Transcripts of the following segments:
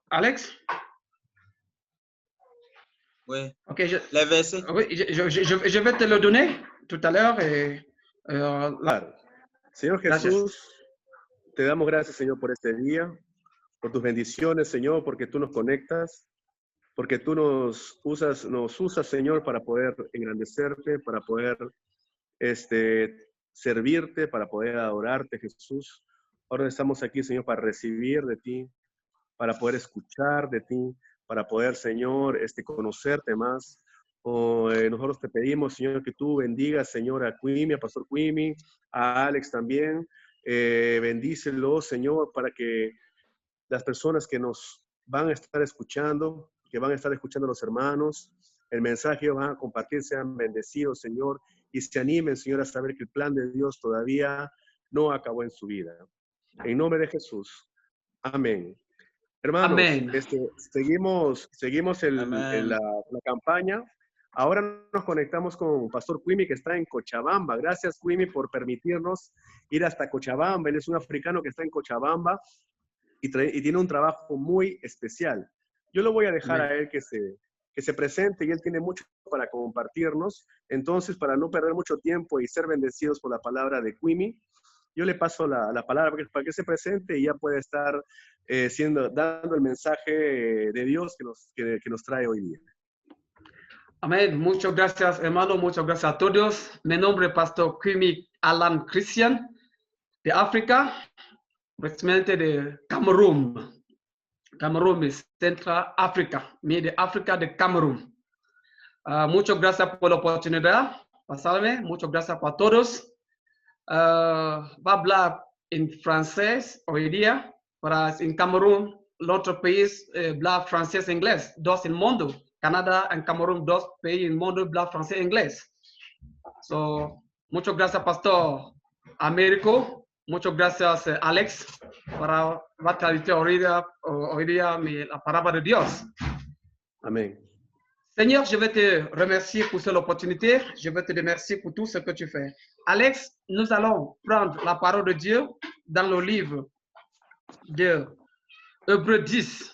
Alex? Oui. Ok, les versets. Oui, je vais te le donner tout à l'heure. Claro. Señor Jesús, te damos gracias, Señor, por este día, por tus bendiciones, Señor, porque tú nos conectas, porque tú nos usas, Señor, para poder engrandecerte, para poder servirte, para poder adorarte, Jesús. Ahora estamos aquí, Señor, para recibir de ti, para poder escuchar de ti, para poder, Señor, conocerte más. Nosotros te pedimos, Señor, que tú bendigas, Señor, a Quimi, a Pastor Quimi, a Alex también. Bendícelo, Señor, para que las personas que nos van a estar escuchando, que van a estar escuchando a los hermanos, el mensaje que van a compartir, sean bendecidos, Señor, y se animen, Señor, a saber que el plan de Dios todavía no acabó en su vida. En nombre de Jesús. Amén. Hermanos, Amén. seguimos la campaña. Ahora nos conectamos con Pastor Quimi, que está en Cochabamba. Gracias, Quimi, por permitirnos ir hasta Cochabamba. Él es un africano que está en Cochabamba y tiene un trabajo muy especial. Yo lo voy a dejar a él que se presente, y él tiene mucho para compartirnos. Entonces, para no perder mucho tiempo y ser bendecidos por la palabra de Quimi, yo le paso la palabra para que se presente y ya puede estar dando el mensaje de Dios que nos trae hoy día. Amén. Muchas gracias, hermano. Muchas gracias a todos. Mi nombre es Pastor Quimi Alan Christian, de África, precisamente de Camerún. Camerún es Central África, de África de Camerún. Muchas gracias por la oportunidad. Pasarme. Muchas gracias para todos. Va a hablar en francés hoy día, para en Camerún, l'autre país habla francés e inglés, dos en el mundo. Canadá y Camerún, dos países en el mundo habla francés e inglés. So, muchas gracias, Pastor Américo. Muchas gracias, Alex, para la traducción hoy día la palabra de Dios. Amén. Seigneur, je vais te remercier pour cette opportunité. Je vais te remercier pour tout ce que tu fais. Alex, nous allons prendre la parole de Dieu dans le livre de Hébreux 10,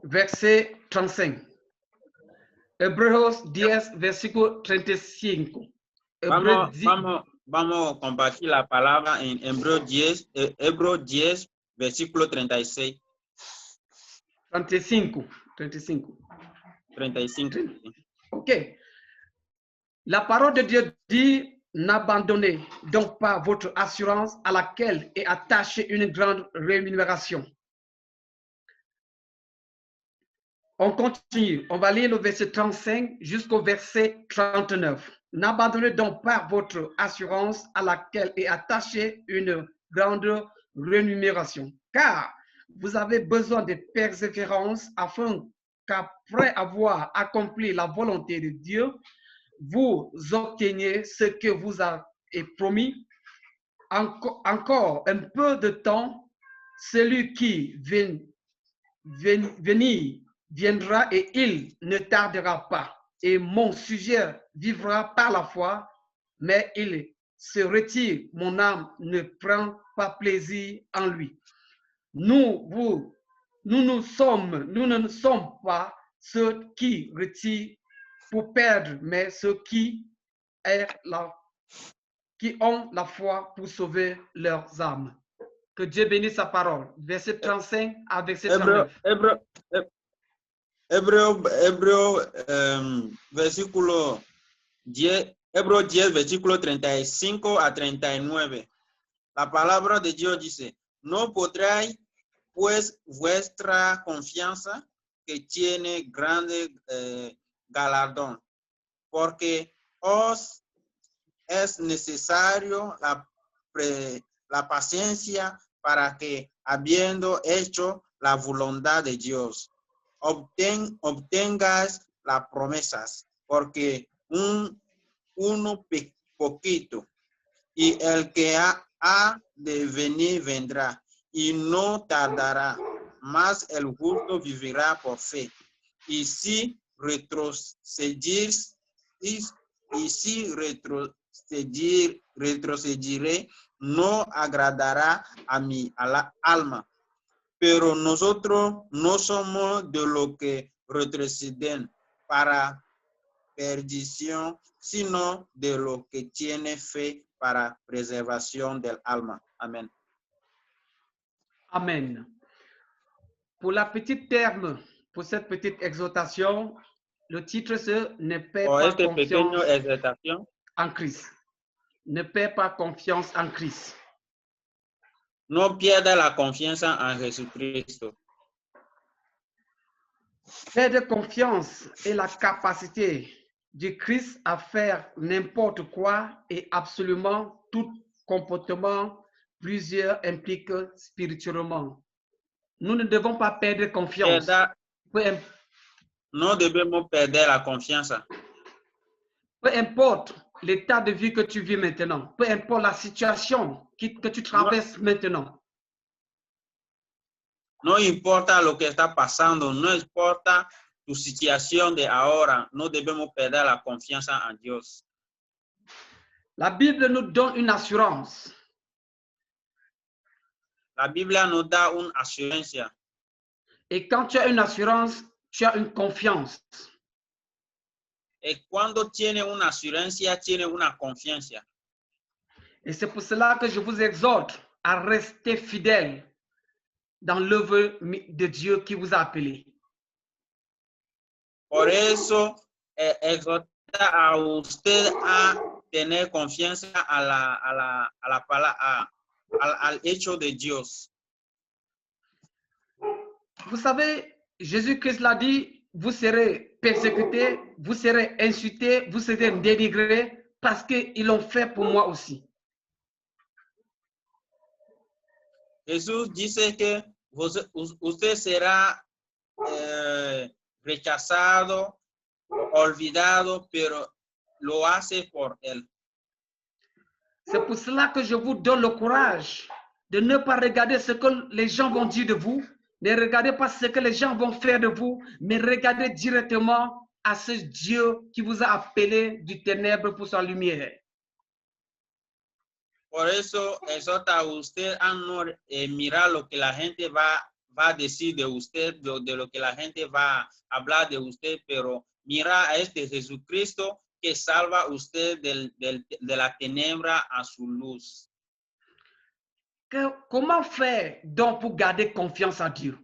verset 35. Hebreos 10, versículo 35. Vamos a compartir la palabra en Hebreos 10, versículo 36. 35. Ok. La parole de Dieu dit, n'abandonnez donc pas votre assurance à laquelle est attachée une grande rémunération. On continue. On va lire le verset 35 jusqu'au verset 39. N'abandonnez donc pas votre assurance à laquelle est attachée une grande rémunération, car vous avez besoin de persévérance afin qu'après avoir accompli la volonté de Dieu, vous obteniez ce que vous avez promis. Encore un peu de temps, celui qui viendra et il ne tardera pas. Et mon sujet vivra par la foi, mais il se retire. Mon âme ne prend pas plaisir en lui. Nous ne sommes pas ceux qui retirent pour perdre, mais ceux qui ont la foi pour sauver leurs âmes. Que Dieu bénisse sa parole. Verset 35 à verset 39. Hébreux versículo 10, Hebreos 10, versículo 35 a 39. La palabra de Dios dice, no podréis pues vuestra confianza que tiene grande galardón, porque os es necesario la paciencia para que, habiendo hecho la voluntad de Dios, obtengas las promesas, porque uno poquito, y el que ha de venir vendrá, y no tardará, mas el justo vivirá por fe. Y si retrocederé, no agradará a la alma. pero nosotros no somos de lo que retroceden para perdición, sino de lo que tiene fe para preservación del alma. Amén. Amen. Pour la petite terme, pour cette petite exhortation, le titre c'est « Ne perds Por pas este pequeño confiance exhortación, en Christ ». Ne perds pas confiance en Christ. no pierda la confianza en Jesucristo. Perdre confiance est la capacité du Christ à faire n'importe quoi et absolument tout comportement. Plusieurs implique spirituellement. Nous ne devons pas perdre confiance. No debemos perder la confianza. Peu importe l'état de vie que tu vis maintenant, peu importe la situation que tu traverses maintenant. No importa lo que está pasando, no importa tu situación de ahora, no debemos perder la confianza en Dios. La Bible nous donne une assurance. La Biblia nos da una asurancia. Et quand tu as une assurance, tu as une confiance. Y cuando tiene una asurancia, tiene una confianza. Et c'est pour cela que je vous exhorte à rester fidèle dans l'œuvre de Dieu qui vous a appelé. Por eso, exhorta a usted a tener confianza al hecho de Dios. Vous savez, Jésus-Christ l'a dit, vous serez persécutés, vous serez insultés, vous serez dénigrés parce qu'ils l'ont fait pour moi aussi. Jesús dice que usted será rechazado, olvidado, pero lo hace por él. C'est pour cela que je vous donne le courage de ne pas regarder ce que les gens vont dire de vous, ne regardez pas ce que les gens vont faire de vous, mais regardez directement à ce Dieu qui vous a appelé du ténèbre pour sa lumière. Por eso exhorta a usted a no mirar lo que la gente va a decir de usted, de lo que la gente va a hablar de usted, pero mira a este Jesucristo que salva a usted de la tenebra a su luz. Comment faire donc pour garder confiance en Dieu?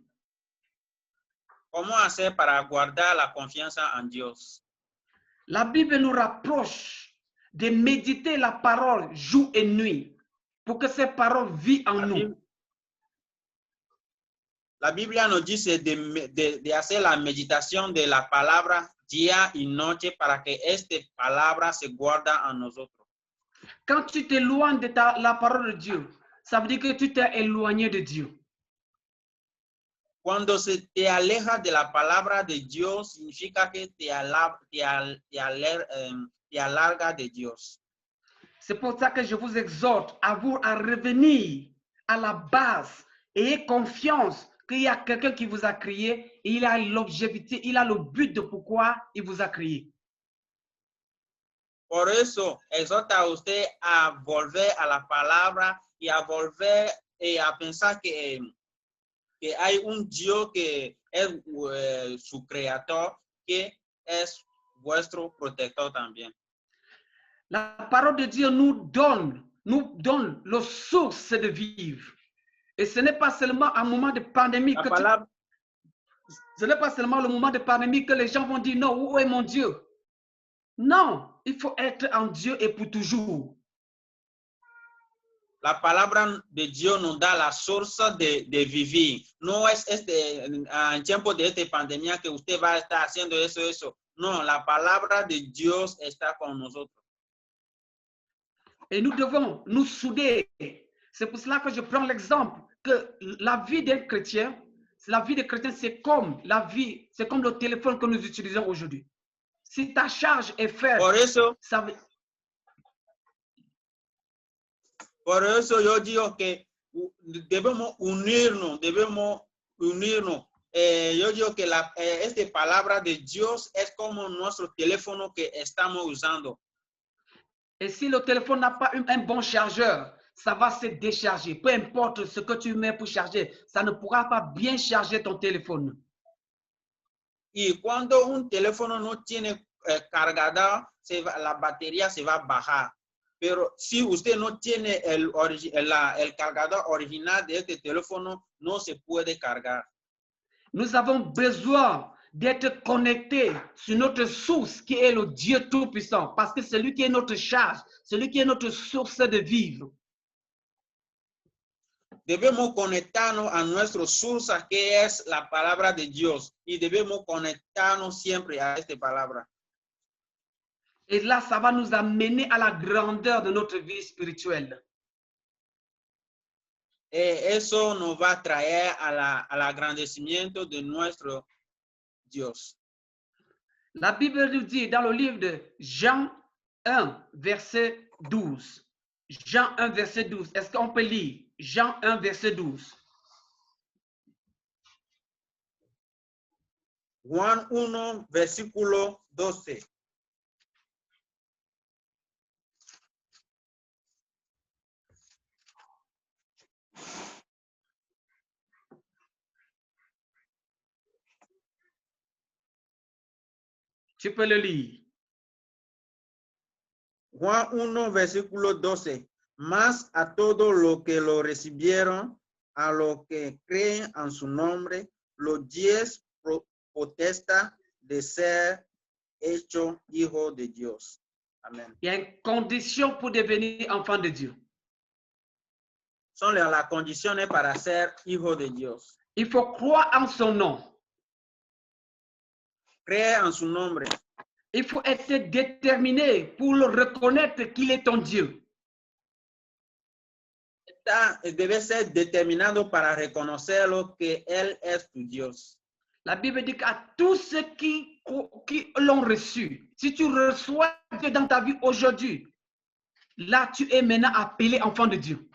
¿Cómo hacer para guardar la confianza en Dios? La Bible nous rapproche de méditer la parole jour et nuit pour que ces paroles vivent en nous. La Biblia nos dice de hacer la meditación de la palabra día y noche para que esta palabra se guarda en nosotros. Quand tu t'éloignes de la parole de Dieu, ça veut dire que tu t'es éloigné de Dieu. Cuando se te aleja de la palabra de Dios, significa que te alarga de Dios. C'est pour ça que je vous exhorte à revenir à la base. Ayez confiance qu'il y a quelqu'un qui vous a créé et il a l'objectivité, il a le but de pourquoi il vous a créé. Por eso, exhorta a usted a volver a la palabra y a volver a pensar que hay un Dios que es su creador, que es vuestro protector también. La parole de Dieu nous donne le source de vivre. Et ce n'est pas seulement un moment de pandémie ce n'est pas seulement le moment de pandémie que les gens vont dire non, où est mon Dieu? Non, il faut être en Dieu et pour toujours. La palabra de Dios nos da la source de vivir. No es en tiempo de esta pandemia que usted va a estar haciendo eso. No, la palabra de Dios está con nosotros. Et nous devons nous souder. C'est pour cela que je prends l'exemple que la vie d'un chrétien, c'est comme la vie, c'est comme le téléphone que nous utilisons aujourd'hui. Si ta charge est faible, por eso yo digo que debemos unirnos. Yo digo que esta palabra de Dios es como nuestro teléfono que estamos usando. Et si le téléphone n'a pas un bon chargeur, ça va se décharger. Peu importe ce que tu mets pour charger, ça ne pourra pas bien charger ton téléphone. Y cuando un teléfono no tiene cargador, la batería se va a bajar. Pero si usted no tiene el cargador original de este teléfono, no se puede cargar. Nous avons besoin d'être connectés sur notre source qui est le Dieu Tout-Puissant, parce que c'est lui qui est notre charge, c'est lui qui est notre source de vivre. Debemos conectarnos a nuestra source, que es la palabra de Dios, y debemos conectarnos siempre a esta palabra. Et là, ça va nous amener à la grandeur de notre vie spirituelle. Eso nos va a traer al agrandecimiento de nuestro Dios. La Bible nous dit dans le livre de Jean 1, verset 12. Jean 1, verset 12. Est-ce qu'on peut lire Jean 1, verset 12? Juan 1, versículo 12. Tu peux le lire. Juan 1, versículo 12. Mas a todos los que lo recibieron, a los que creen en su nombre, los 10 potestad de ser hecho hijo de Dios. Amen. Il y a une condition pour devenir enfant de Dieu. Son las condiciones para ser hijo de Dios. Il faut croire en son nom. Cree en su nombre. Il faut être déterminé pour le reconnaître qu'il est ton Dieu. Debe ser determinado para reconocerlo que Él es tu Dios. La Bible dit qu'à tous ceux qui l'ont reçu, si tu reçois Dieu dans ta vie aujourd'hui, là tu es maintenant appelé enfant de Dieu.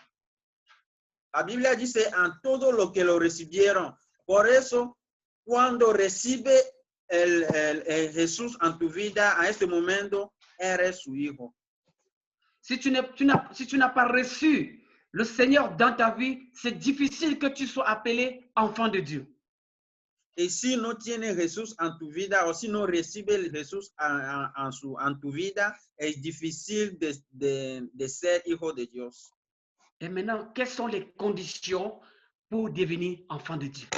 La Biblia dice a todos los que lo recibieron. Por eso, cuando recibe el Jesús en tu vida, a este momento, eres su hijo. Si tu n'as pas reçu le Seigneur dans ta vie, c'est difficile que tu sois appelé enfant de Dieu. Y si no tienes Jesús en tu vida, o si no recibe el Jesús en tu vida, es difícil de ser hijo de Dios. Et maintenant, quelles sont les conditions pour devenir enfant de Dieu?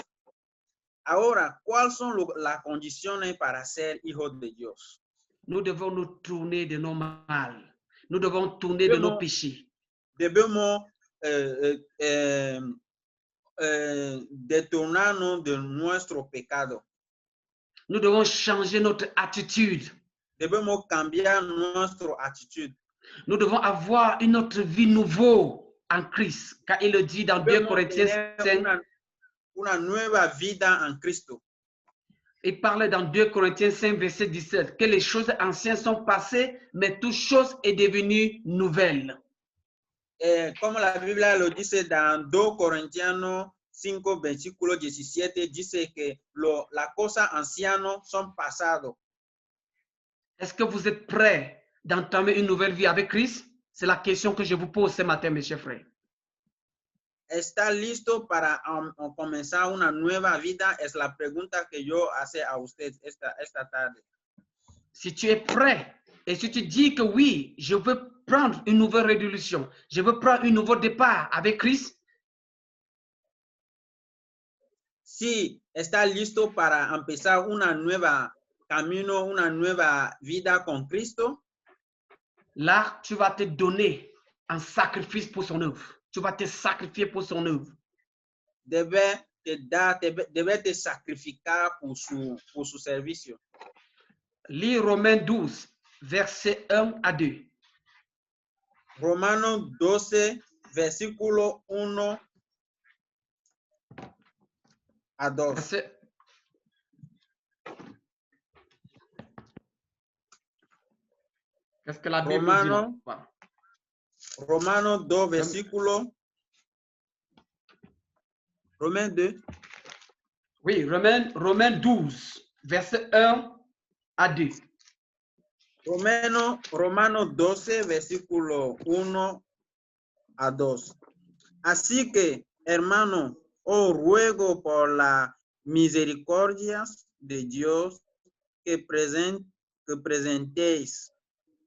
Ahora, ¿cuáles son las condiciones para ser hijo de Dios? Nous devons nous tourner de nos mal. Nous devons tourner de nos péchés. Debemos détournarnos de nuestro pecado. Nous devons changer notre attitude. Debemos cambiar nuestra actitud. Nous devons avoir une autre vie nouvelle en Christ, car il le dit dans 2 Corinthiens 5. Una nueva vida en Cristo. Il parle dans 2 Corinthiens 5, verset 17, que les choses anciennes sont passées, mais toute chose est devenue nouvelle. Como la Biblia lo dice dans 2 Corintianos 5, versículo 17, dice que las cosas ancianas son pasadas. Est-ce que vous êtes prêts d'entamer une nouvelle vie avec Christ? C'est la question que je vous pose ce matin, mes chers frères. ¿Está listo para comenzar una nueva vida? Es la pregunta que yo hace a usted esta tarde. Si tu es prêt et si tu dis que oui, je veux prendre une nouvelle résolution, je veux prendre un nouveau départ avec Christ. Si está listo para empezar una nueva camino, una nueva vida con Cristo. Là, tu vas te donner un sacrifice pour son œuvre. Tu vas te sacrifier pour son œuvre. Debe te sacrificar pour su servicio. Lis Romains 12, verset 1 à 2. Romanos 12, versículo 1 a 2. Qu'est-ce que la Bible dit? Romanos 2, versículo. Romains 2. Oui, Romains 12, verset 1 à 2. Romanos 12, versículo 1 a 2. Así que, hermano, os ruego por la misericordia de Dios que presentéis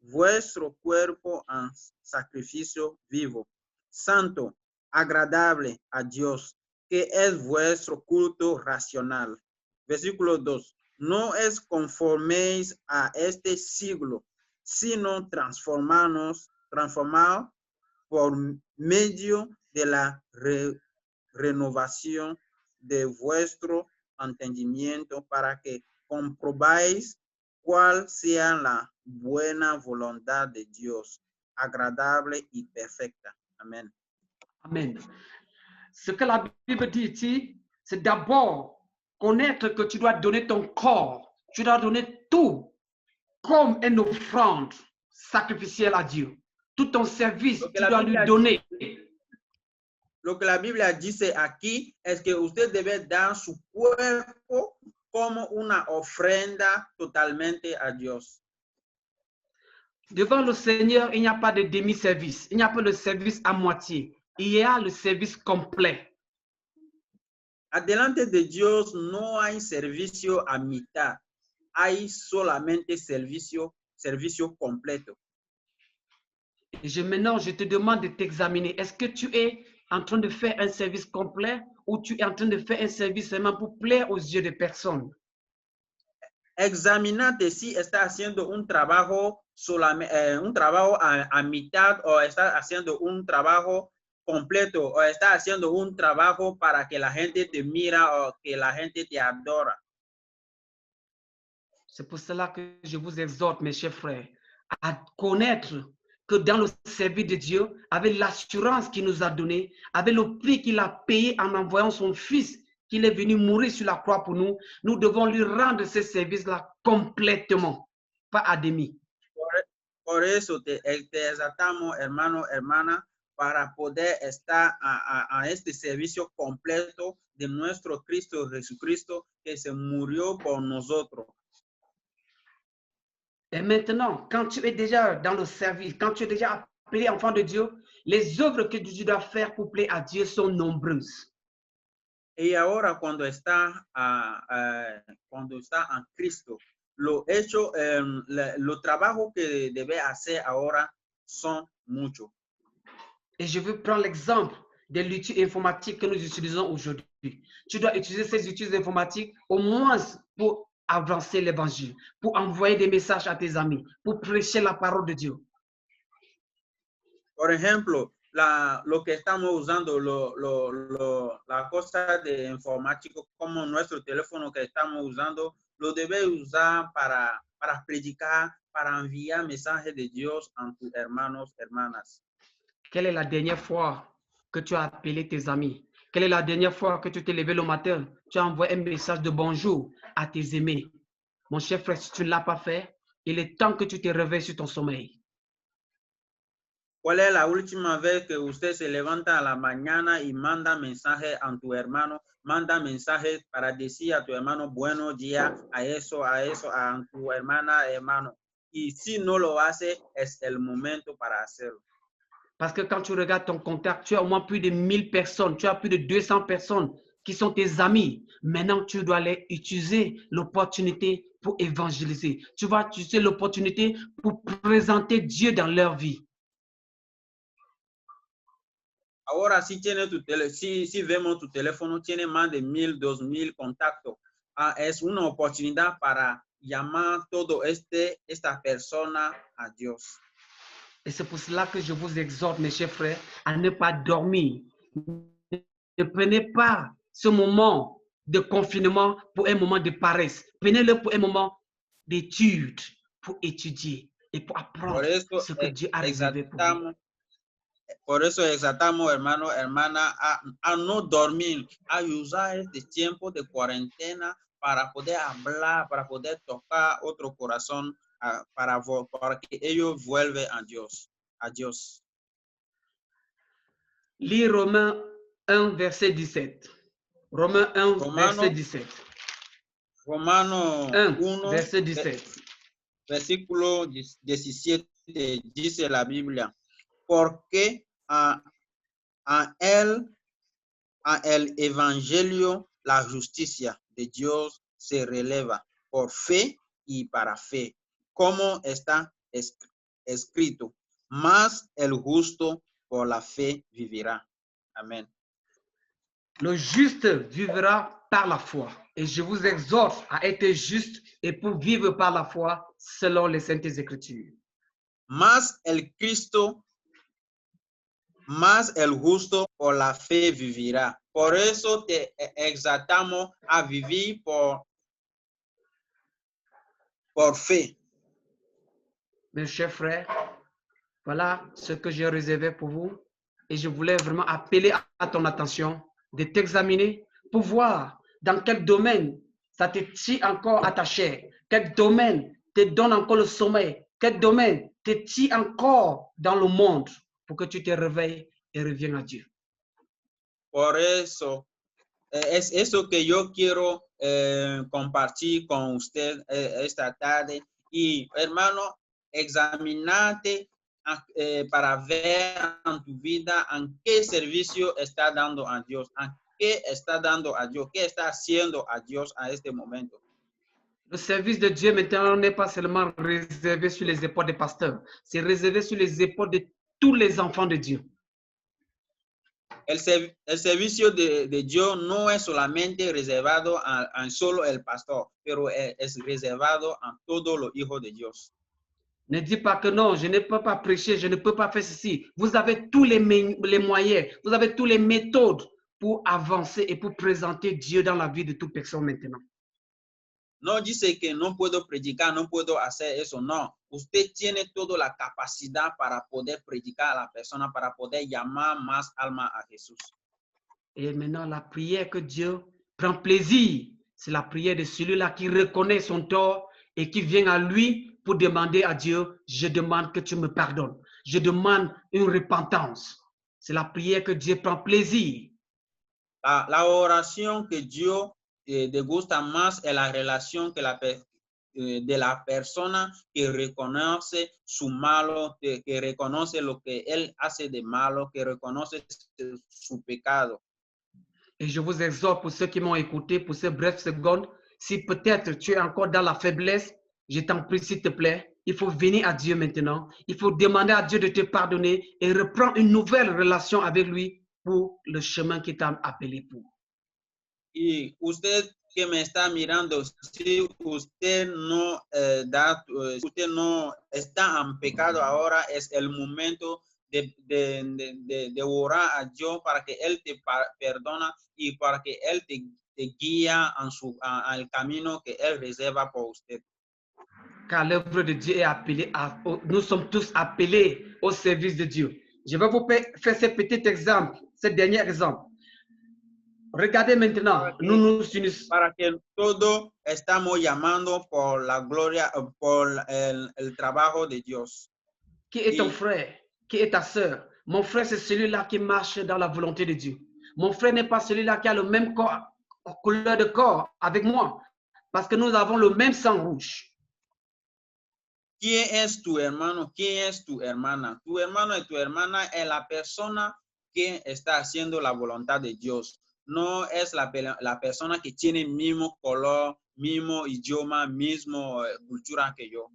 vuestro cuerpo en sacrificio vivo, santo, agradable a Dios, que es vuestro culto racional. Versículo 2. No os conforméis a este siglo, sino transformados por medio de la renovación de vuestro entendimiento para que comprobáis cuál sea la buena voluntad de Dios, agradable y perfecta. Amen. Amen. Ce que la Bible dit ici, c'est d'abord connaître que tu dois donner ton corps, tu dois donner tout comme une offrande sacrificielle à Dieu. Tout ton service, Lo que tu la dois Biblia lui donner. Lo que la Biblia dice aquí es que usted debe dar su cuerpo como una ofrenda totalmente a Dios. Devant le Seigneur, il n'y a pas de demi-service, il n'y a pas de service à moitié, il y a le service complet. Adelante de Dios no hay servicio a mitad, hay solamente servicio completo. Et maintenant, je te demande de t'examiner. Est-ce que tu es en train de faire un service complet ou tu es en train de faire un service seulement pour plaire aux yeux des personnes? Examinate si está haciendo un trabajo a mitad o está haciendo un trabajo completo o está haciendo un trabajo para que la gente te mira o que la gente te adora. C'est pour cela que je vous exhorte, mes chers frères, à connaître que dans le service de Dieu, avec l'assurance qu'il nous a donnée, avec le prix qu'il a payé en envoyant son Fils, qu'il est venu mourir sur la croix pour nous, nous devons lui rendre ce service-là complètement, pas à demi. Por eso te exhortamos, hermano, hermana, para poder estar a este servicio completo de nuestro Cristo Jesucristo que se murió por nosotros. Et maintenant, quand tu es déjà dans le service, quand tu es déjà appelé enfant de Dieu, les œuvres que tu dois faire pour plaire à Dieu sont nombreuses. Y ahora cuando está en Cristo, los trabajos que debe hacer ahora son muchos. Et je veux prendre l'exemple de l'outil informatique que nous utilisons aujourd'hui. Tu dois utiliser ces outils informatiques au moins pour avancer l'évangile, pour envoyer des messages à tes amis, pour prêcher la parole de Dieu. Por ejemplo, lo que estamos usando, la cosa de informático, como nuestro teléfono que estamos usando, lo debe usar para predicar, para enviar mensajes de Dios a tus hermanos, hermanas. Quelle est la dernière fois que tu as appelé tes amis? Quelle est la dernière fois que tu t'es levé le matin? Tu as envoyé un message de bonjour à tes aimés. Mon cher frère, si tu ne l'as pas fait, il est temps que tu te réveilles sur ton sommeil. ¿Cuál es la última vez que usted se levanta a la mañana y manda mensaje a tu hermano? Manda mensajes para decir a tu hermano buenos días, a tu hermana, hermano. Y si no lo hace, es el momento para hacerlo. Parce que quand tu regardes ton contact, tu as au moins plus de 1000 personnes, tu as plus de 200 personnes qui sont tes amis. Maintenant, tu dois aller utiliser l'opportunité pour évangéliser. Tu vas utiliser l'opportunité pour présenter Dieu dans leur vie. Ahora, si vemos tu teléfono, tiene más de 1000, 2000 contactos. Es una oportunidad para llamar todo esta persona a Dios. Et c'est pour cela que je vous exhorte, mes chers frères, à ne pas dormir. Ne prenez pas ce moment de confinement pour un moment de paresse. Prenez-le pour un moment d'étude, pour étudier et pour apprendre ce que Dieu a réservé pour vous. Por eso exhortamos, hermano, hermana, a no dormir, a usar este tiempo de cuarentena para poder hablar, para poder tocar otro corazón, para que ellos vuelvan a Dios. Lis Romains 1, verset 17. Romains 1, verset 17. Romanos 1, verset 17. Versículo 17 dice la Biblia, porque en el evangelio la justicia de Dios se releva por fe y para fe, como está escrito, mas el justo por la fe vivirá. Amén. Le juste vivra par la foi. Et je vous exhorte à être juste et pour vivre par la foi selon les Saintes Écritures. Mas el justo por la fe vivirá. Por eso te exaltamos a vivir por fe. Mes chers frères, voilà ce que j'ai réservé pour vous. Et je voulais vraiment appeler à ton attention de t'examiner pour voir dans quel domaine ça te tire encore à ta chair, quel domaine te donne encore le sommeil, quel domaine te tire encore dans le monde pour que tu te réveilles et reviennes à Dieu. Por eso, es eso que yo quiero compartir con usted esta tarde. Y hermano, examinate para ver en tu vida en qué servicio está dando a Dios, en qué está dando a Dios, qué está haciendo a Dios a este momento. Le service de Dieu maintenant n'est pas seulement réservé sur les épaules des pasteurs, c'est réservé sur les épaules de tous les enfants de Dieu. El servicio de Dios no es solamente reservado a solo el pastor, pero es reservado a todos los hijos de Dios. Ne dis pas que non, je ne peux pas prêcher, je ne peux pas faire ceci. Vous avez tous les moyens, vous avez toutes les méthodes pour avancer et pour présenter Dieu dans la vie de toute personne maintenant. No dice que no puedo predicar, no puedo hacer eso, no. Usted tiene toda la capacidad para poder predicar a la persona, para poder llamar más alma a Jesús. Et maintenant, la prière que Dieu prend plaisir, c'est la prière de celui-là qui reconnaît son tort et qui vient à lui pour demander à Dieu, je demande que tu me pardonnes. Je demande une repentance. C'est la prière que Dieu prend plaisir. La oración que Dios te gusta más es la relación que de la persona que reconoce su malo, que reconoce lo que él hace de malo, que reconoce su pecado. Et je vous exhorte pour ceux qui m'ont écouté pour ces brèves secondes, si peut-être tu es encore dans la faiblesse, je t'en prie s'il te plaît, il faut venir à Dieu maintenant. Il faut demander à Dieu de te pardonner et reprendre une nouvelle relation avec lui pour le chemin qu'il t'a appelé pour. Y usted que me está mirando, si usted no usted no está en pecado ahora, es el momento de orar a Dios para que Él te perdona y para que Él te guía al camino que Él reserva por usted. Car l'œuvre de Dieu est appelée nous sommes tous appelés au service de Dieu. Je vais vous faire ce petit exemple, ce dernier exemple. Regardez maintenant, nous nous unissons. Para que todos estamos llamando por la gloria, por el trabajo de Dios. Qui est ton frère? Qui est ta sœur? Mon frère, c'est celui-là qui marche dans la volonté de Dieu. Mon frère n'est pas celui-là qui a le même couleur de corps avec moi, parce que nous avons le même sang rouge. ¿Quién es tu hermano? ¿Quién es tu hermana? Tu hermano y tu hermana es la persona que está haciendo la voluntad de Dios. No es la persona que tiene el mismo color, mismo idioma, mismo cultura que yo.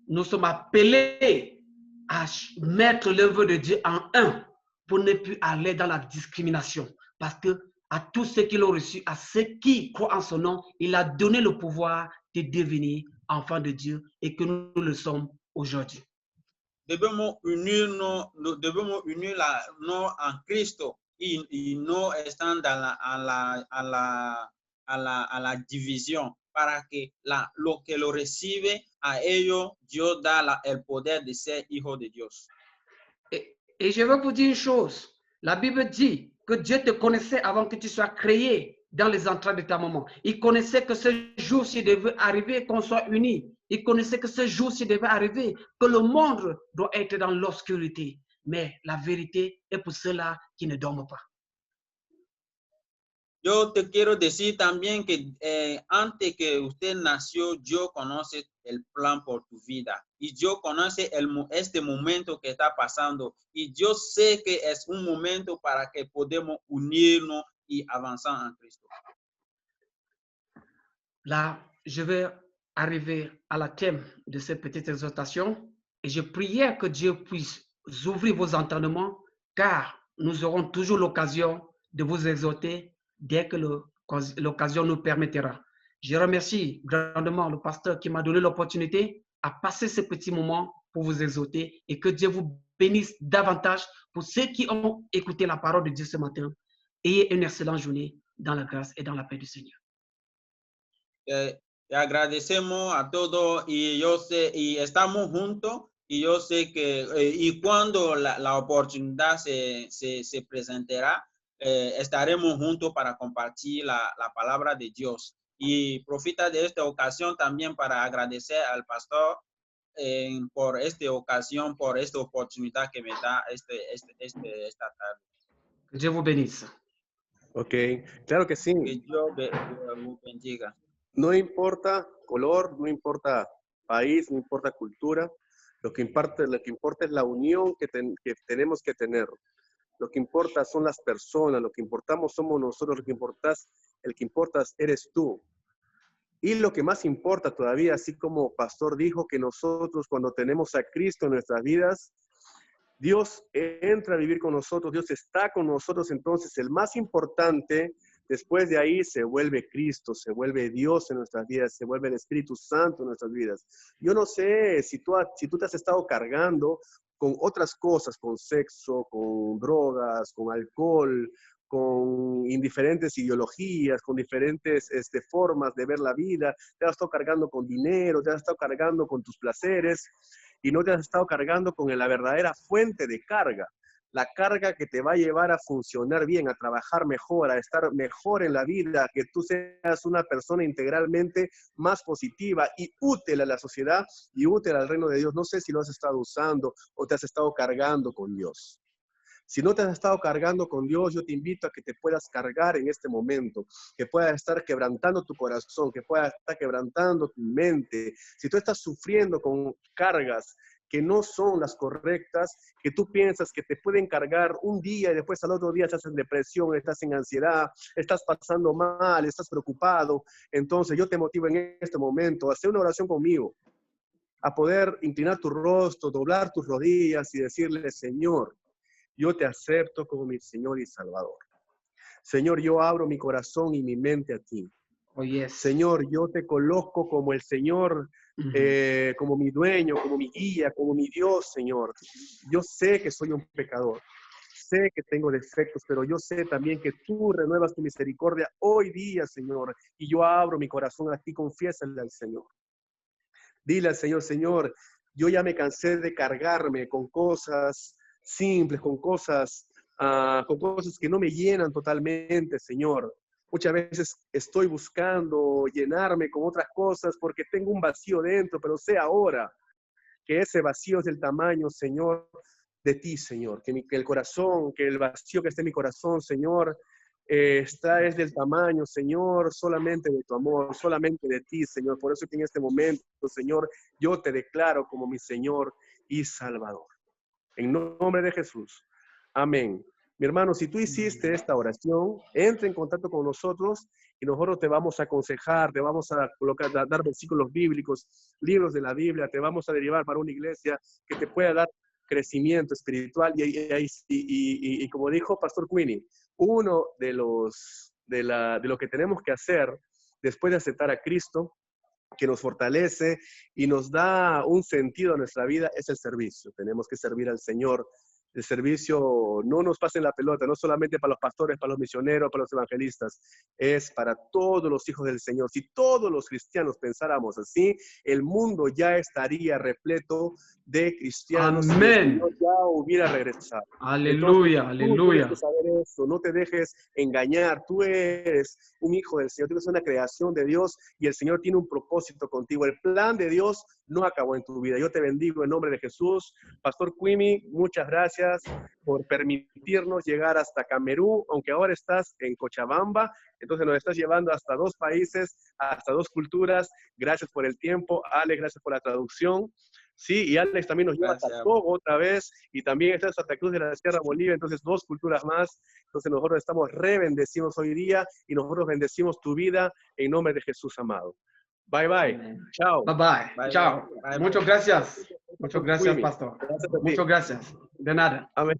Nous sommes appelés à mettre l'œuvre de Dieu en un pour ne plus aller dans la discrimination. Parce que à tous ceux qui l'ont reçu, à ceux qui croient en son nom, il a donné le pouvoir de devenir enfants de Dieu et que nous le sommes aujourd'hui. Debemos unirnos en Cristo y no están a la división, para que lo que lo recibe a ellos, Dios da el poder de ser hijo de Dios. Et je vais vous dire une chose, la Bible dit que Dieu te connaissait avant que tu sois créé dans les entrailles de ta maman. Il connaissait que ce jour-ci devait arriver, qu'on soit unis. Il connaissait que ce jour-ci devait arriver, que le monde doit être dans l'obscurité. Mais la vérité est pour ceux-là qui ne dorment pas. Yo te quiero decir también que antes que usted nació, yo conoce el plan por tu vida y yo conoce este momento que está pasando y yo sé que es un momento para que podamos unirnos y avanzar en Cristo. Là, je vais arriver à la thème de cette petite exhortation et je priais que Dieu puisse ouvrir vos entendements car nous aurons toujours l'occasion de vous exhorter dès que l'occasion nous permettra. Je remercie grandement le pasteur qui m'a donné l'opportunité à passer ce petit moment pour vous exhorter et que Dieu vous bénisse davantage pour ceux qui ont écouté la parole de Dieu ce matin. Ayez une excellente journée dans la grâce et dans la paix du Seigneur. Te agradecemos a todos y yo sé, y estamos juntos y yo sé que, y cuando la oportunidad se presentará, estaremos juntos para compartir la palabra de Dios. Y profita de esta ocasión también para agradecer al pastor por esta ocasión, por esta oportunidad que me da esta tarde. Que Dieu vous bénisse. Ok, claro que sí. Que Dios me bendiga. No importa color, no importa país, no importa cultura. Lo que importa es la unión que tenemos que tener. Lo que importa son las personas, lo que importamos somos nosotros, el que importas eres tú. Y lo que más importa todavía, así como Pastor dijo, que nosotros cuando tenemos a Cristo en nuestras vidas, Dios entra a vivir con nosotros, Dios está con nosotros, entonces el más importante, después de ahí se vuelve Cristo, se vuelve Dios en nuestras vidas, se vuelve el Espíritu Santo en nuestras vidas. Yo no sé si tú te has estado cargando con otras cosas, con sexo, con drogas, con alcohol, con indiferentes ideologías, con diferentes formas de ver la vida, te has estado cargando con dinero, te has estado cargando con tus placeres y no te has estado cargando con la verdadera fuente de carga, la carga que te va a llevar a funcionar bien, a trabajar mejor, a estar mejor en la vida, que tú seas una persona integralmente más positiva y útil a la sociedad y útil al reino de Dios. No sé si lo has estado usando o te has estado cargando con Dios. Si no te has estado cargando con Dios, yo te invito a que te puedas cargar en este momento, que puedas estar quebrantando tu corazón, que puedas estar quebrantando tu mente. Si tú estás sufriendo con cargas que no son las correctas, que tú piensas que te pueden cargar un día y después al otro día estás en depresión, estás en ansiedad, estás pasando mal, estás preocupado, entonces yo te motivo en este momento a hacer una oración conmigo, a poder inclinar tu rostro, doblar tus rodillas y decirle, Señor, yo te acepto como mi Señor y Salvador. Señor, yo abro mi corazón y mi mente a ti. Oh, yes. Señor, yo te coloco como el Señor, como mi dueño, como mi guía, como mi Dios, Señor. Yo sé que soy un pecador. Sé que tengo defectos, pero yo sé también que tú renuevas tu misericordia hoy día, Señor. Y yo abro mi corazón a ti, confiésale al Señor. Dile al Señor, Señor, yo ya me cansé de cargarme con cosas simples, con cosas que no me llenan totalmente, Señor. Muchas veces estoy buscando llenarme con otras cosas porque tengo un vacío dentro, pero sé ahora que ese vacío es del tamaño, Señor, de ti, Señor. Que el corazón, que el vacío que está en mi corazón, Señor, es del tamaño, Señor, solamente de tu amor, solamente de ti, Señor. Por eso que en este momento, Señor, yo te declaro como mi Señor y Salvador. En nombre de Jesús. Amén. Mi hermano, si tú hiciste esta oración, entra en contacto con nosotros y nosotros te vamos a aconsejar, te vamos a dar versículos bíblicos, libros de la Biblia, te vamos a derivar para una iglesia que te pueda dar crecimiento espiritual. Y como dijo Pastor Queenie, uno de lo que tenemos que hacer después de aceptar a Cristo, que nos fortalece y nos da un sentido a nuestra vida, es el servicio. Tenemos que servir al Señor. El servicio no nos pasen la pelota, no solamente para los pastores, para los misioneros, para los evangelistas, es para todos los hijos del Señor. Si todos los cristianos pensáramos así, el mundo ya estaría repleto de cristianos. Amén. Y el Señor ya hubiera regresado. Aleluya, Entonces, aleluya. Tienes que saber eso, no te dejes engañar. Tú eres un hijo del Señor, tú eres una creación de Dios y el Señor tiene un propósito contigo. El plan de Dios no acabó en tu vida. Yo te bendigo en nombre de Jesús. Pastor Quimi, muchas gracias por permitirnos llegar hasta Camerún, aunque ahora estás en Cochabamba, entonces nos estás llevando hasta 2 países, hasta 2 culturas. Gracias por el tiempo, Alex, gracias por la traducción. Sí, y Alex también nos lleva hasta Togo otra vez, y también está en Santa Cruz de la Sierra Bolivia, entonces 2 culturas más. Entonces nosotros estamos bendecidos hoy día, y nosotros bendecimos tu vida en nombre de Jesús amado. Bye, bye. Amén. Chao. Bye bye. Bye, Chao. bye, bye. Muchas gracias. Muchas gracias, Quimi. pastor. Gracias a ti. Muchas gracias. De nada. Amén.